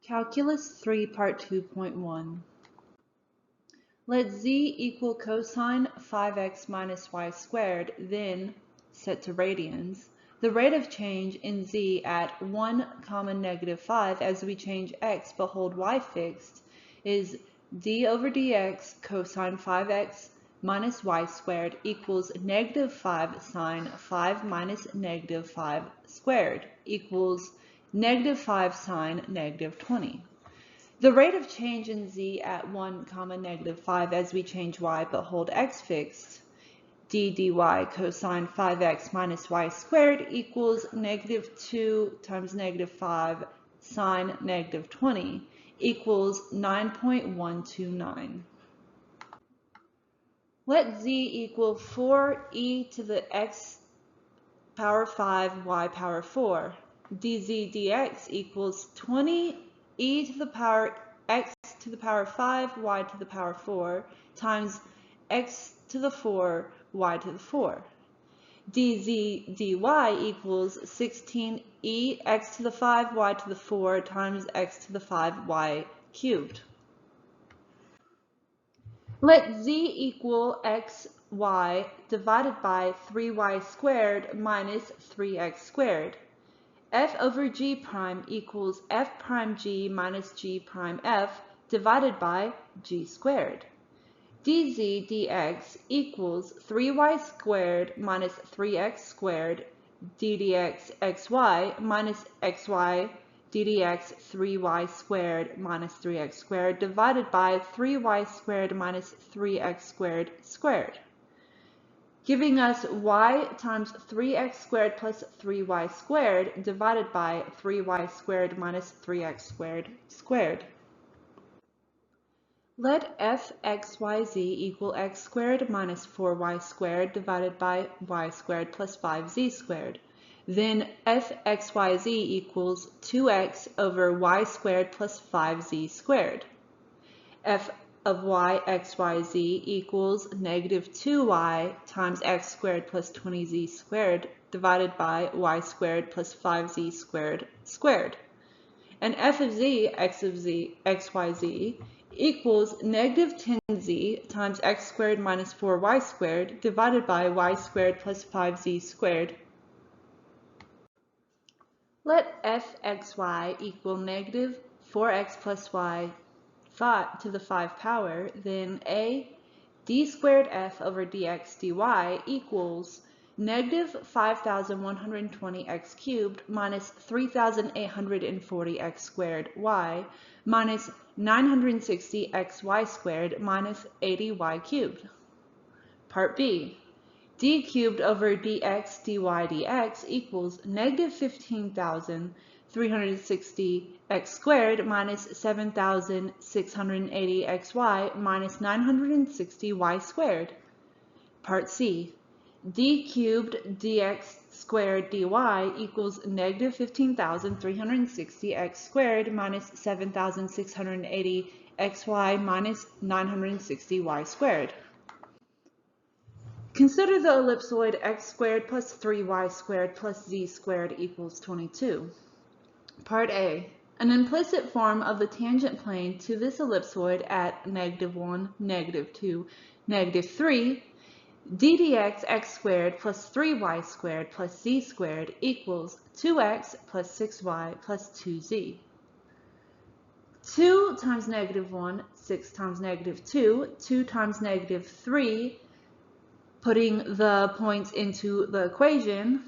Calculus 3, Part 2.1. Let z equal cosine 5x minus y squared, then, set to radians, the rate of change in z at 1, negative 5 as we change x but hold y fixed is d over dx cosine 5x minus y squared equals negative 5 sine 5 minus negative 5 squared equals negative 5 sine negative 20. The rate of change in z at 1, negative 5 as we change y but hold x fixed, d dy cosine 5x minus y squared equals negative 2 times negative 5 sine negative 20 equals 9.129. Let z equal 4e to the x power 5 y power 4. dz dx equals 20 e to the power x to the power 5 y to the power 4 times x to the 4 y to the 4. dz dy equals 16 e x to the 5 y to the 4 times x to the 5 y cubed. Let z equal xy divided by 3y squared minus 3x squared. F over g prime equals f prime g minus g prime f divided by g squared. dz dx equals 3y squared minus 3x squared ddx xy minus xy ddx 3y squared minus 3x squared divided by 3y squared minus 3x squared squared, giving us y times 3x squared plus 3y squared divided by 3y squared minus 3x squared squared. Let fxyz equal x squared minus 4y squared divided by y squared plus 5z squared. Then fxyz equals 2x over y squared plus 5z squared. F of y xyz equals negative 2y times x squared plus 20z squared divided by y squared plus 5z squared squared. And f of z xyz equals negative 10z times x squared minus 4y squared divided by y squared plus 5z squared. Let fxy equal negative 4x plus y to the 5 power, then a d squared f over dx dy equals negative 5,120x cubed minus 3,840x squared y minus 960xy squared minus 80y cubed. Part B. D cubed over dx dy dx equals negative 15,360x squared minus 7,680xy minus 960y squared. Part C. D cubed dx squared dy equals negative 15,360x squared minus 7,680xy minus 960y squared. Consider the ellipsoid x squared plus 3y squared plus z squared equals 22. Part A. An implicit form of the tangent plane to this ellipsoid at negative 1, negative 2, negative 3, d dx x squared plus 3y squared plus z squared equals 2x plus 6y plus 2z. 2 times negative 1, 6 times negative 2, 2 times negative 3, putting the points into the equation,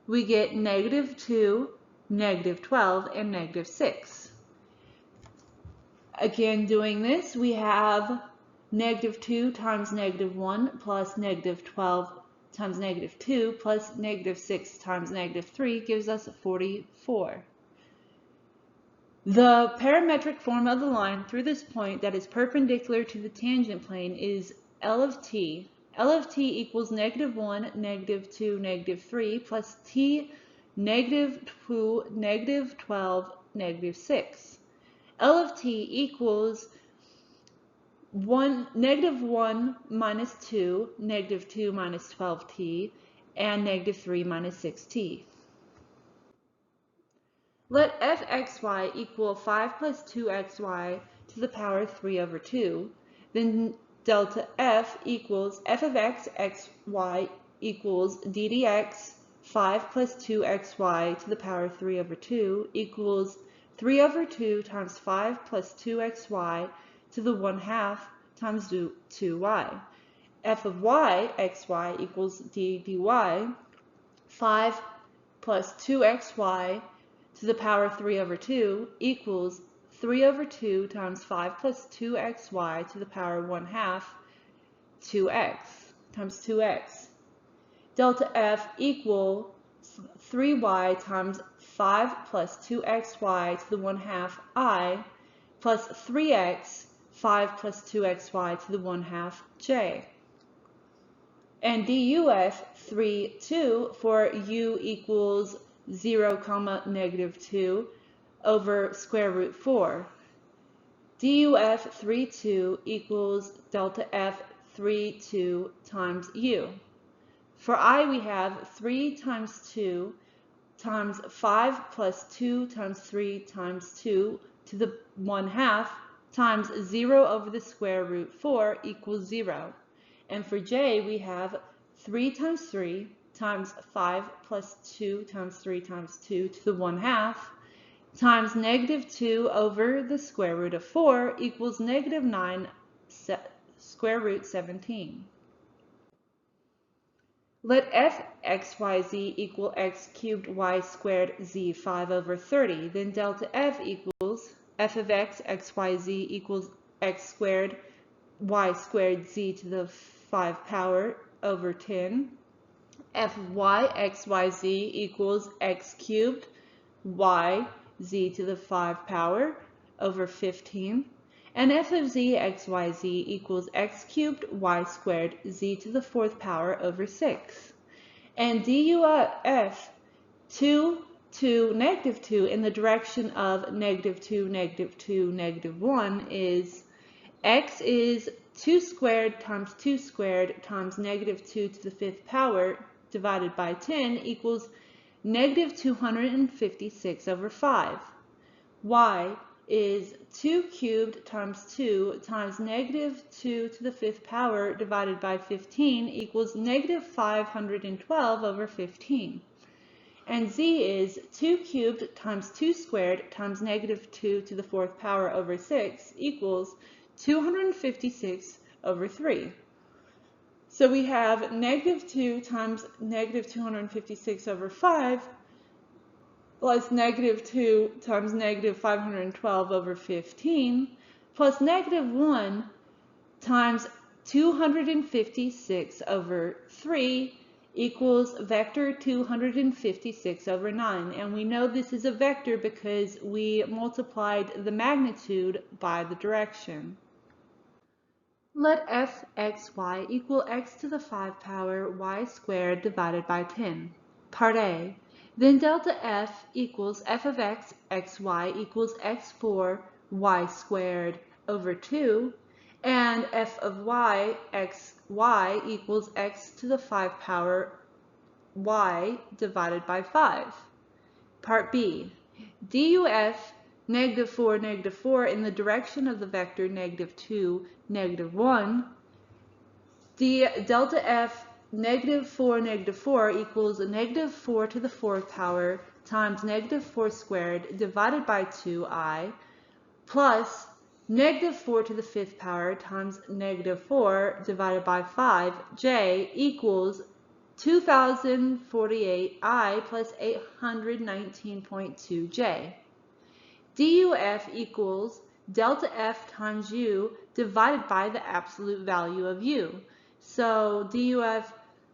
we get negative 2, negative 12, and negative 6. Again, doing this, we have negative 2 times negative 1 plus negative 12 times negative 2 plus negative 6 times negative 3 gives us 44. The parametric form of the line through this point that is perpendicular to the tangent plane is L of t. L of t equals negative 1, negative 2, negative 3 plus t negative 2, negative 12, negative 6. L of t equals negative 1 minus 2, negative 2 minus 12t, and negative 3 minus 6t. Let fxy equal 5 plus 2xy to the power 3 over 2. Then delta f equals f of x, xy equals d dx 5 plus 2xy to the power 3 over 2 equals 3 over 2 times 5 plus 2xy to the 1/2 times 2y. F of y, xy equals d dy 5 plus 2xy to the power 3 over 2 equals 3 over 2 times 5 plus 2xy to the power 1/2 2x times 2x. Delta f equals 3y times 5 plus 2xy to the 1/2 I plus 3x 5 plus 2xy to the 1/2 j. And duf 3, 2 for u equals 0, -2 over square root 4. duf 3, 2 equals delta f 3, 2 times u. For I, we have 3 times 2 times 5 plus 2 times 3 times 2 to the 1/2 times 0 over the square root 4 equals 0. And for j, we have 3 times 3 times 5 plus 2 times 3 times 2 to the 1/2 times -2 over the square root of 4 equals -9 square root 17. Let f x y z equal x cubed y squared z 5 over 30. Then delta f equals f of x, xy z equals x squared y squared z to the 5 power over 10. F of y, xy z equals x cubed y z to the 5 power over 15. And f of z, xy z equals x cubed y squared z to the 4th power over 6. And duf 2 to -2 in the direction of -2, -2, -1 is x is 2 squared times 2 squared times -2 to the 5th power divided by 10 equals -256 over 5. Y is 2 cubed times 2 times -2 to the 5th power divided by 15 equals -512 over 15. And z is 2 cubed times 2 squared times -2 to the 4th power over 6 equals 256 over 3. So we have -2 times -256 over 5 plus -2 times -512 over 15 plus -1 times 256 over 3 equals vector 256 over 9. And we know this is a vector because we multiplied the magnitude by the direction. Let f x y equal x to the 5 power y squared divided by 10. Part A. Then delta f equals f of x, xy equals x4 y squared over 2, and f of y, xy equals x to the 5 power y divided by 5. Part B. duf -4, -4 in the direction of the vector -2, -1. Delta f -4, -4 equals -4 to the 4th power times -4 squared divided by 2i plus -4 to the 5th power times -4 divided by 5j equals 2048i plus 819.2j. duf equals delta f times u divided by the absolute value of u. So duf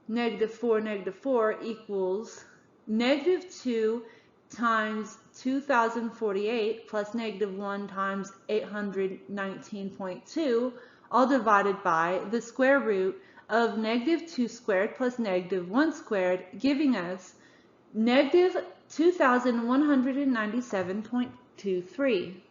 -4, -4 equals -2 times 2048 plus -1 times 819.2, all divided by the square root of -2 squared plus -1 squared, giving us -2197.23.